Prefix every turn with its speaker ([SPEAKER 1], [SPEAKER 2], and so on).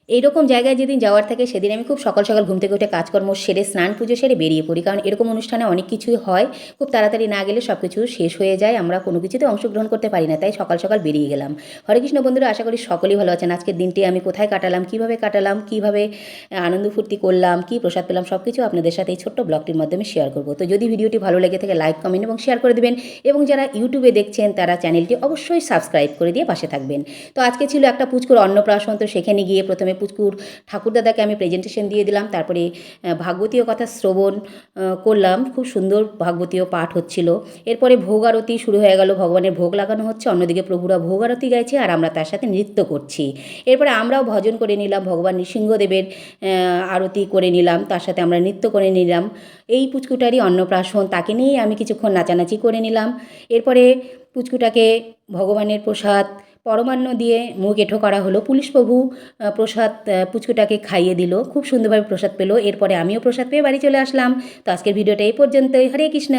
[SPEAKER 1] এইরকম জায়গায় যেদিন যাওয়ার থাকে সেদিন আমি খুব সকাল সকাল ঘুম থেকে উঠে কাজকর্ম সেরে স্নান পুজো সেরে বেরিয়ে পড়ি, কারণ এরকম অনুষ্ঠানে অনেক কিছুই হয়, খুব তাড়াতাড়ি না গেলে সব কিছু শেষ হয়ে যায়, আমরা কোনো কিছুতে অংশগ্রহণ করতে পারি না, তাই সকাল সকাল বেরিয়ে গেলাম। হরে কৃষ্ণ বন্ধুরা, আশা করি সকলেই ভালো আছেন। আজকের দিনটি আমি কোথায় কাটালাম, কীভাবে আনন্দ ফুর্তি করলাম, কী প্রসাদ পেলাম, সব কিছু আপনাদের সাথে এই ছোট্ট ব্লগটির মাধ্যমে শেয়ার করব। তো যদি ভিডিওটি ভালো লেগে থাকে লাইক কমেন্ট এবং শেয়ার করে দেবেন, এবং যারা ইউটিউবে দেখছেন তারা চ্যানেলটি অবশ্যই সাবস্ক্রাইব করে দিয়ে পাশে থাকবেন। তো আজকে ছিল একটা পুচকুর অন্নপ্রাশন, তো সেখানে গিয়ে প্রথমে পুচকুর ঠাকুরদাদাকে আমি প্রেজেন্টেশন দিয়ে দিলাম, তারপরে ভাগবতীয় কথা শ্রবণ করলাম, খুব সুন্দর ভাগবতীয় পাঠ হচ্ছিল। এরপরে ভোগ আরতি শুরু হয়ে গেল, ভগবানের ভোগ লাগানো হচ্ছে, অন্যদিকে প্রভুরা ভোগ আরতি গাইছে আর আমরা তার সাথে নৃত্য করছি। এরপরে আমরাও ভজন করে নিলাম, ভগবান নৃসিংহদেবের আরতি করে নিলাম, তার সাথে আমরা নৃত্য করে নিলাম। এই পুচকুটারই অন্নপ্রাশন, তাকে নিয়েই আমি কিছুক্ষণ নাচানাচি করে নিলাম। এরপরে পুচকুটাকে ভগবানের প্রসাদ পরমান্ন দিয়ে মুখ এঁঠো করা হলো। পুলিশ প্রভু প্রসাদ পুচকুটাকে খাইয়ে দিল, খুব সুন্দরভাবে প্রসাদ পেল। এরপরে আমিও প্রসাদ পেয়ে বাড়ি চলে আসলাম। তো আজকের ভিডিওটা এই পর্যন্তই। হরে কৃষ্ণ।